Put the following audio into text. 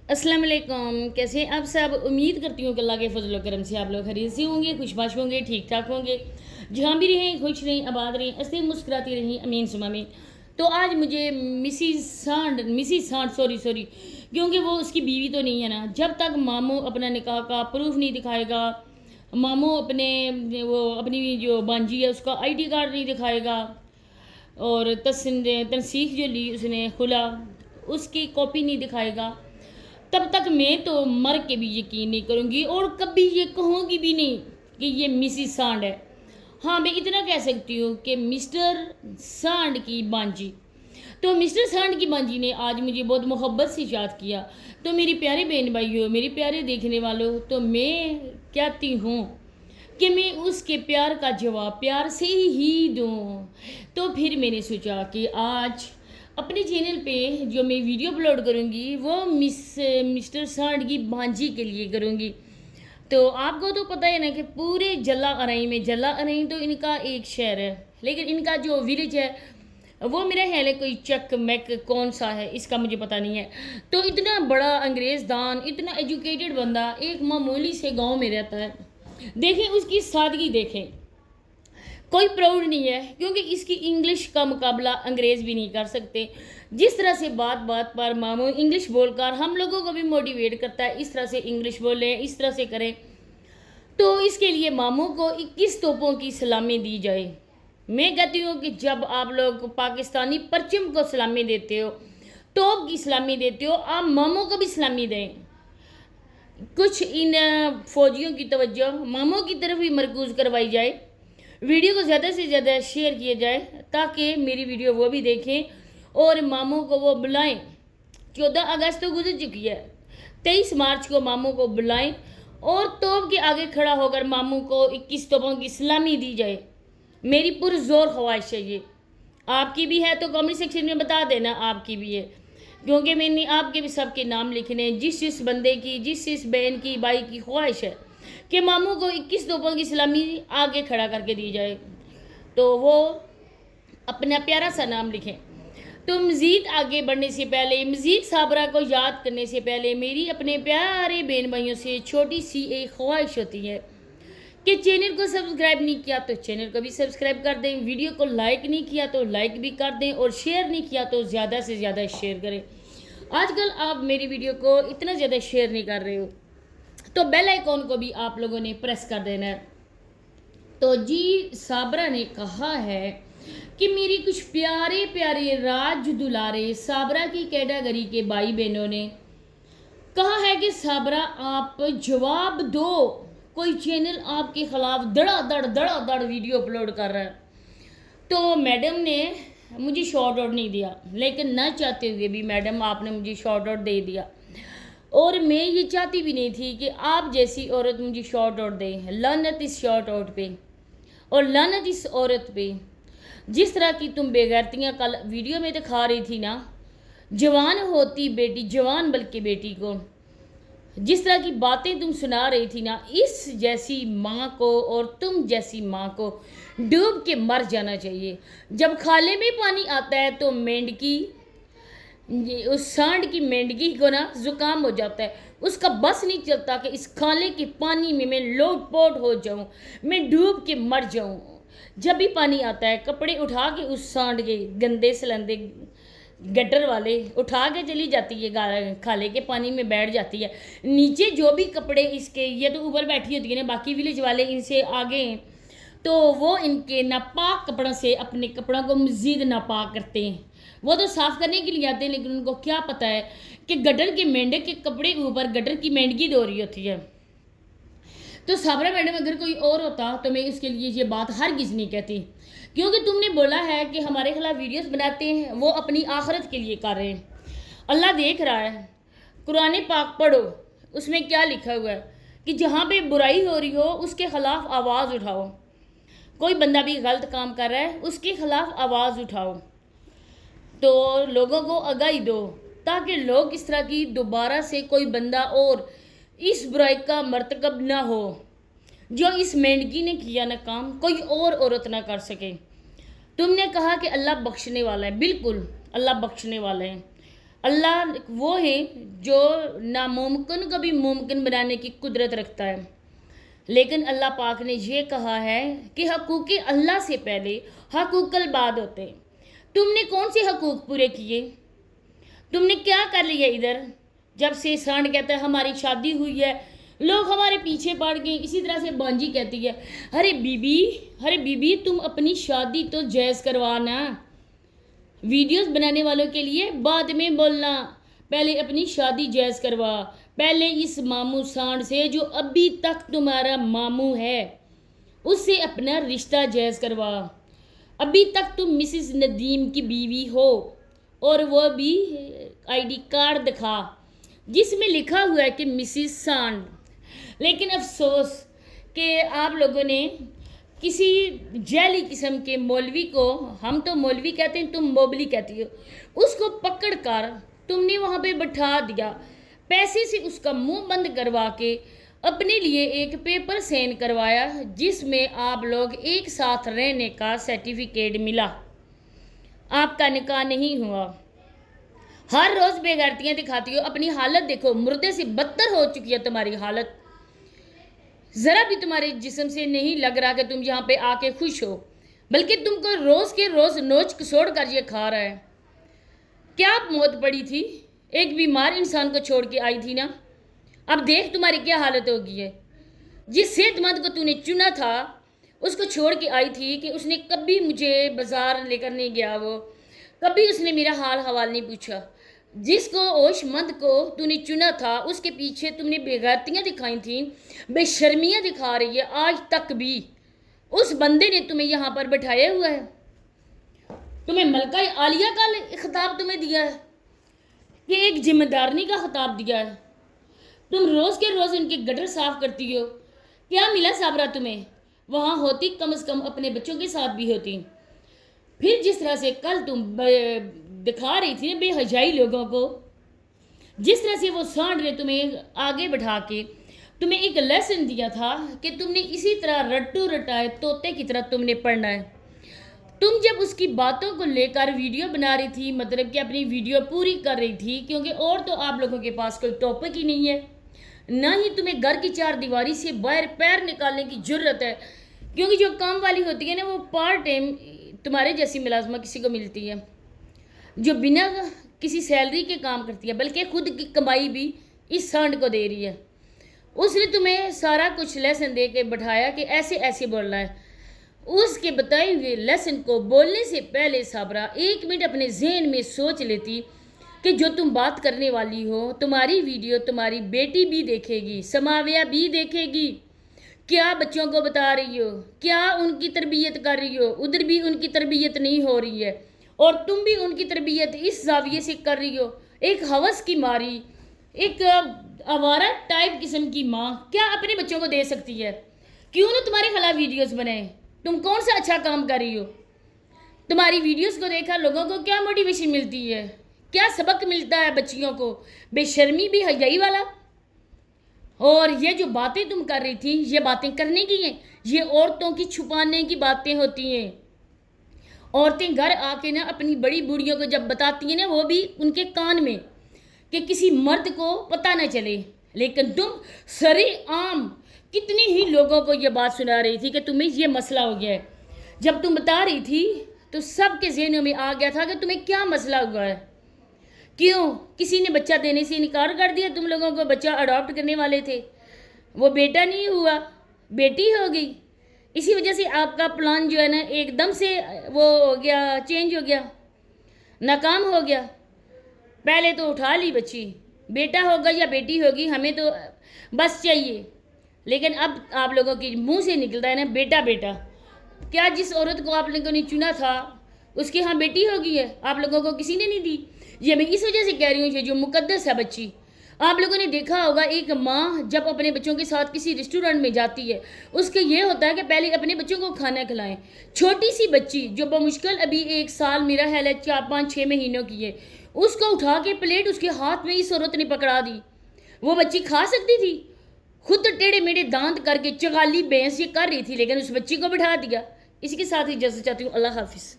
अस्सलाम वालेकुम। कैसे हैं आप सब? उम्मीद करती हूँ कि अल्लाह के फजल व करम से आप लोग खरीद से होंगे, खुशबाश होंगे, ठीक ठाक होंगे। जहाँ भी रहें खुश रहें, आबाद रहें, हंसते मुस्कुराती रहें, अमीन सुमा अमीन। तो आज मुझे मिसिस सांड सॉरी क्योंकि वो उसकी बीवी तो नहीं है ना। जब तक मामू अपना निकाह का प्रूफ नहीं दिखाएगा, मामू अपनी जो बांजी है उसका आईडी कार्ड नहीं दिखाएगा, और तनसीख जो ली उसने खुला उसकी कॉपी नहीं दिखाएगा, तब तक मैं तो मर के भी यकीन नहीं करूँगी और कभी ये कहूँगी भी नहीं कि ये मिसिस सांड है। हाँ, मैं इतना कह सकती हूँ कि मिस्टर सांड की बांजी। तो मिस्टर सांड की बांजी ने आज मुझे बहुत मोहब्बत से याद किया। तो मेरी प्यारे बहन भाइयों, मेरे प्यारे देखने वालों, तो मैं कहती हूँ कि मैं उसके प्यार का जवाब प्यार से ही दूँ। तो फिर मैंने सोचा कि आज अपने चैनल पे जो मैं वीडियो अपलोड करूँगी वो मिस्टर सांड की भांजी के लिए करूँगी। तो आपको तो पता है ना कि पूरे जला अरई तो इनका एक शहर है, लेकिन इनका जो विलेज है वो मेरा ख्याल है कोई चक मैक कौन सा है इसका मुझे पता नहीं है। तो इतना बड़ा अंग्रेज़ दान, इतना एजुकेटेड बंदा एक मामूली से गांव में रहता है। देखें उसकी सादगी, देखें कोई प्राउड नहीं है, क्योंकि इसकी इंग्लिश का मुकाबला अंग्रेज़ भी नहीं कर सकते। जिस तरह से बात बात पर मामू इंग्लिश बोलकर हम लोगों को भी मोटिवेट करता है, इस तरह से इंग्लिश बोलें, इस तरह से करें। तो इसके लिए मामू को 21 तोपों की सलामी दी जाए। मैं कहती हूँ कि जब आप लोग पाकिस्तानी परचम को सलामी देते हो, तोप की सलामी देते हो, आप मामू को भी सलामी दें। कुछ इन फौजियों की तवज्जो मामू की तरफ भी मरकूज़ करवाई जाए। वीडियो को ज़्यादा से ज़्यादा शेयर किया जाए ताकि मेरी वीडियो वो भी देखें और मामू को वो बुलाएं। 14 अगस्त तो गुजर चुकी है, 23 मार्च को मामू को बुलाएं और तोप के आगे खड़ा होकर मामू को 21 तोपों की सलामी दी जाए। मेरी पुरजोर ख्वाहिश है ये। आपकी भी है तो कमेंट सेक्शन में बता देना आपकी भी है, क्योंकि मैंने आपके भी सबके नाम लिखने। जिस बंदे की, जिस बहन की, भाई की ख्वाहिश है कि मामू को 21 तोपों की सलामी आगे खड़ा करके दी जाए, तो वो अपना प्यारा सा नाम लिखें। तो मज़ीद आगे बढ़ने से पहले, मज़ीद साबरा को याद करने से पहले, मेरी अपने प्यारे बहन भाइयों से छोटी सी एक ख्वाहिश होती है कि चैनल को सब्सक्राइब नहीं किया तो चैनल को भी सब्सक्राइब कर दें, वीडियो को लाइक नहीं किया तो लाइक भी कर दें, और शेयर नहीं किया तो ज़्यादा से ज़्यादा शेयर करें। आजकल आप मेरी वीडियो को इतना ज़्यादा शेयर नहीं कर रहे हो, तो बेल आइकॉन को भी आप लोगों ने प्रेस कर देना है। तो जी साबरा ने कहा है कि मेरी कुछ प्यारे प्यारे राज दुलारे साबरा की कैटेगरी के भाई बहनों ने कहा है कि साबरा आप जवाब दो, कोई चैनल आपके खिलाफ धड़ाधड़ वीडियो अपलोड कर रहा है। तो मैडम ने मुझे शॉर्ट आउट नहीं दिया, लेकिन न चाहते हुए भी मैडम आपने मुझे शॉर्ट आउट दे दिया, और मैं ये चाहती भी नहीं थी कि आप जैसी औरत मुझे शॉर्ट आउट दें। लानत इस शॉर्ट आउट पे और लानत इस औरत पे। जिस तरह की तुम बेगैरतियाँ कल वीडियो में दिखा रही थी ना, जवान होती बेटी, जवान बल्कि बेटी को जिस तरह की बातें तुम सुना रही थी ना, इस जैसी माँ को और तुम जैसी माँ को डूब के मर जाना चाहिए। जब खाले में पानी आता है तो मेंढकी, उस सांड की मेंढकी को ना जुकाम हो जाता है, उसका बस नहीं चलता कि इस खाले के पानी में मैं लोटपोट हो जाऊं, मैं डूब के मर जाऊं। जब भी पानी आता है कपड़े उठा के उस सांड के गंदे सलंदे गटर वाले उठा के चली जाती है, खाले के पानी में बैठ जाती है। नीचे जो भी कपड़े इसके, ये तो ऊपर बैठी होती है ना, बाकी विलेज वाले इनसे आगे हैं, तो वो इनके नापाक कपड़ों से अपने कपड़ों को मज़ीद नापाक करते हैं। वो तो साफ़ करने के लिए आते हैं, लेकिन उनको क्या पता है कि गटर के मेंढक के कपड़े के ऊपर गटर की मेंढकी दो रही होती है। तो साबरा मैडम अगर कोई और होता तो मैं इसके लिए ये बात हरगिज़ नहीं कहती, क्योंकि तुमने बोला है कि हमारे खिलाफ वीडियोस बनाते हैं, वो अपनी आखिरत के लिए कर रहे हैं। अल्लाह देख रहा है। कुरान पाक पढ़ो, उसमें क्या लिखा हुआ है कि जहाँ पे बुराई हो रही हो उसके ख़िलाफ़ आवाज़ उठाओ। कोई बंदा भी गलत काम कर रहा है उसके ख़िलाफ़ आवाज़ उठाओ, तो लोगों को आगाही दो, ताकि लोग इस तरह की दोबारा से कोई बंदा और इस बुराई का मर्तकब ना हो। जो इस मेंढकी ने किया ना काम, कोई और औरत ना कर सके। तुमने कहा कि अल्लाह बख्शने वाला है, बिल्कुल अल्लाह बख्शने वाला है। اللہ وہ ہے جو ناممکن کو بھی ممکن بنانے کی قدرت رکھتا ہے، لیکن اللہ پاک نے یہ کہا ہے کہ حقوق اللہ سے پہلے حقوق العباد ہوتے ہیں۔ تم نے کون سے حقوق پورے کیے؟ تم نے کیا کر لیا ادھر؟ جب سے سانڈ کہتا ہے ہماری شادی ہوئی ہے لوگ ہمارے پیچھے پڑ گئے، اسی طرح سے بانجی کہتی ہے ارے بی بی تم اپنی شادی تو جائز کروانا، ویڈیوز بنانے والوں کے لیے بعد میں بولنا، پہلے اپنی شادی جائز کروا، پہلے اس ماموں سانڈ سے جو ابھی تک تمہارا ماموں ہے اس سے اپنا رشتہ جائز کروا، ابھی تک تم مسز ندیم کی بیوی ہو، اور وہ بھی آئی ڈی کارڈ دکھا جس میں لکھا ہوا ہے کہ مسز سانڈ۔ لیکن افسوس کہ آپ لوگوں نے کسی جعلی قسم کے مولوی کو، ہم تو مولوی کہتے ہیں تم موبلی کہتی ہو، اس کو پکڑ کر تم نے وہاں پہ بٹھا دیا، پیسے سے اس کا منہ بند کروا کے اپنے لیے ایک پیپر سائن کروایا جس میں آپ لوگ ایک ساتھ رہنے کا سرٹیفکیٹ ملا، آپ کا نکاح نہیں ہوا۔ ہر روز بے غیرتیاں دکھاتی ہو، اپنی حالت دیکھو، مردے سے بدتر ہو چکی ہے تمہاری حالت، ذرا بھی تمہارے جسم سے نہیں لگ رہا کہ تم یہاں پہ آ کے خوش ہو، بلکہ تم کو روز کے روز نوچ کسوڑ کر یہ کھا رہا ہے۔ کیا موت پڑی تھی؟ ایک بیمار انسان کو چھوڑ کے آئی تھی نا، اب دیکھ تمہاری کیا حالت ہوگی ہے۔ جس صحت مند کو تو نے چنا تھا اس کو چھوڑ کے آئی تھی کہ اس نے کبھی مجھے بازار لے کر نہیں گیا، وہ کبھی اس نے میرا حال حوال نہیں پوچھا۔ جس کو ہوش مند کو تو نے چنا تھا اس کے پیچھے تم نے بے غیرتیاں دکھائی تھیں، بے شرمیاں دکھا رہی ہے آج تک بھی، اس بندے نے تمہیں یہاں پر بٹھایا ہوا ہے، تمہیں ملکہ عالیہ کا خطاب تمہیں دیا ہے کہ ایک ذمہ دارنی کا خطاب دیا ہے، تم روز کے روز ان کے گٹر صاف کرتی ہو۔ کیا ملا صابرہ تمہیں؟ وہاں ہوتی کم از کم اپنے بچوں کے ساتھ بھی ہوتی۔ پھر جس طرح سے کل تم دکھا رہی تھی بے حجائی لوگوں کو، جس طرح سے وہ سانڈ نے تمہیں آگے بٹھا کے تمہیں ایک لیسن دیا تھا کہ تم نے اسی طرح رٹو رٹائے طوطے کی طرح تم نے پڑھنا ہے۔ تم جب اس کی باتوں کو لے کر ویڈیو بنا رہی تھی، مطلب کہ اپنی ویڈیو پوری کر رہی تھی، کیونکہ اور تو آپ لوگوں کے پاس کوئی ٹاپک ہی نہیں ہے، نہ ہی تمہیں گھر کی چار دیواری سے باہر پیر نکالنے کی جرت ہے، کیونکہ جو کام والی ہوتی ہے نا وہ پارٹ ٹائم تمہارے جیسی ملازمہ کسی کو ملتی ہے جو بنا کسی سیلری کے کام کرتی ہے، بلکہ خود کی کمائی بھی اس سانڈ کو دے رہی ہے۔ اس نے تمہیں سارا کچھ لیسن دے کے بٹھایا کہ ایسے ایسے بولنا ہے۔ اس کے بتائے ہوئے لیسن کو بولنے سے پہلے صابرہ 1 منٹ اپنے ذہن میں سوچ لیتی کہ جو تم بات کرنے والی ہو تمہاری ویڈیو تمہاری بیٹی بھی دیکھے گی، سماویہ بھی دیکھے گی، کیا بچوں کو بتا رہی ہو، کیا ان کی تربیت کر رہی ہو، ادھر بھی ان کی تربیت نہیں ہو رہی ہے اور تم بھی ان کی تربیت اس زاویے سے کر رہی ہو۔ ایک ہوس کی ماری، ایک آوارہ ٹائپ قسم کی ماں کیا اپنے بچوں کو دے سکتی ہے؟ کیوں نہ تمہارے خلاف ویڈیوز بنائیں؟ تم کون سا اچھا کام کر رہی ہو؟ تمہاری ویڈیوز کو دیکھا لوگوں کو کیا موٹیویشن ملتی ہے، کیا سبق ملتا ہے بچیوں کو؟ بے شرمی بھی حیائی والا۔ اور یہ جو باتیں تم کر رہی تھی یہ باتیں کرنے کی ہیں، یہ عورتوں کی چھپانے کی باتیں ہوتی ہیں۔ عورتیں گھر آ کے نا اپنی بڑی بوڑھیوں کو جب بتاتی ہیں نا وہ بھی ان کے کان میں کہ کسی مرد کو پتہ نہ چلے، لیکن تم سرِ عام کتنے ہی لوگوں کو یہ بات سنا رہی تھی کہ تمہیں یہ مسئلہ ہو گیا ہے۔ جب تم بتا رہی تھی تو سب کے ذہنوں میں آ گیا تھا کہ تمہیں کیا مسئلہ ہوا ہے، کیوں کسی نے بچہ دینے سے انکار کر دیا؟ تم لوگوں کو بچہ اڈاپٹ کرنے والے تھے، وہ بیٹا نہیں ہوا، بیٹی ہو گئی، اسی وجہ سے آپ کا پلان جو ہے نا ایک دم سے وہ ہو گیا، چینج ہو گیا، ناکام ہو گیا۔ پہلے تو اٹھا لی بچی، بیٹا ہوگا یا بیٹی ہوگی ہمیں تو بس چاہیے، لیکن اب آپ لوگوں کے منہ سے نکلتا ہے نا بیٹا بیٹا۔ کیا جس عورت کو آپ لوگوں نے چنا تھا اس کی ہاں بیٹی ہوگی ہے؟ آپ لوگوں کو کسی نے نہیں دی۔ یہ میں اس وجہ سے کہہ رہی ہوں یہ جو مقدس ہے بچی، آپ لوگوں نے دیکھا ہوگا ایک ماں جب اپنے بچوں کے ساتھ کسی ریسٹورنٹ میں جاتی ہے اس کے یہ ہوتا ہے کہ پہلے اپنے بچوں کو کھانا کھلائیں۔ چھوٹی سی بچی جو بمشکل ابھی 1 سال میرا خیال ہے 4-5-6 مہینوں کی ہے، اس کو اٹھا کے پلیٹ اس کے ہاتھ میں اس عورت نے پکڑا دی۔ وہ بچی کھا سکتی تھی؟ خود تو ٹیڑے میڑے دانت کر کے چغالی بینس یہ کر رہی تھی، لیکن اس بچی کو بٹھا دیا۔ اسی کے ساتھ ہی اجازت چاہتی ہوں، اللہ حافظ۔